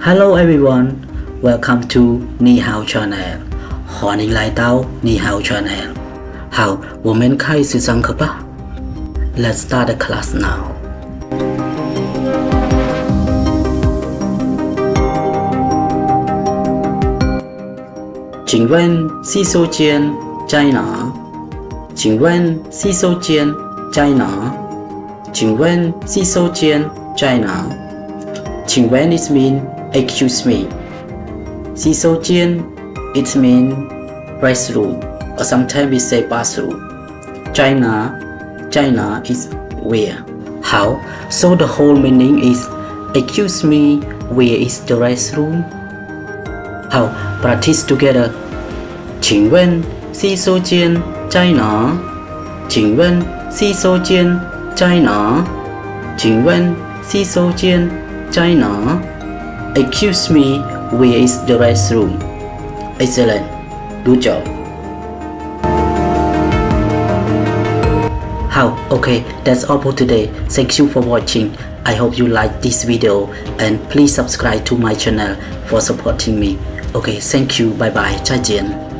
Hello everyone, welcome to Ni Hao Channel. 欢迎来到 Ni Hao Channel. 好，我们开始上课吧。Let's start the class now. 请问洗手间在哪？请问洗手间在哪？请问洗手间在哪？请问 it mean excuse me. 洗手间 it mean restroom or sometimes we say bathroom. 在哪 is where. How? So the whole meaning is excuse me, where is the restroom? How? Practice together. 请问洗手间在哪？请问洗手间在哪？请问洗手间在哪？ Excuse me, where is the restroom? Excellent. Good job. How? Okay, that's all for today. Thank you for watching. I hope you like this video and please subscribe to my channel for supporting me. Okay, thank you. Bye bye. 再见。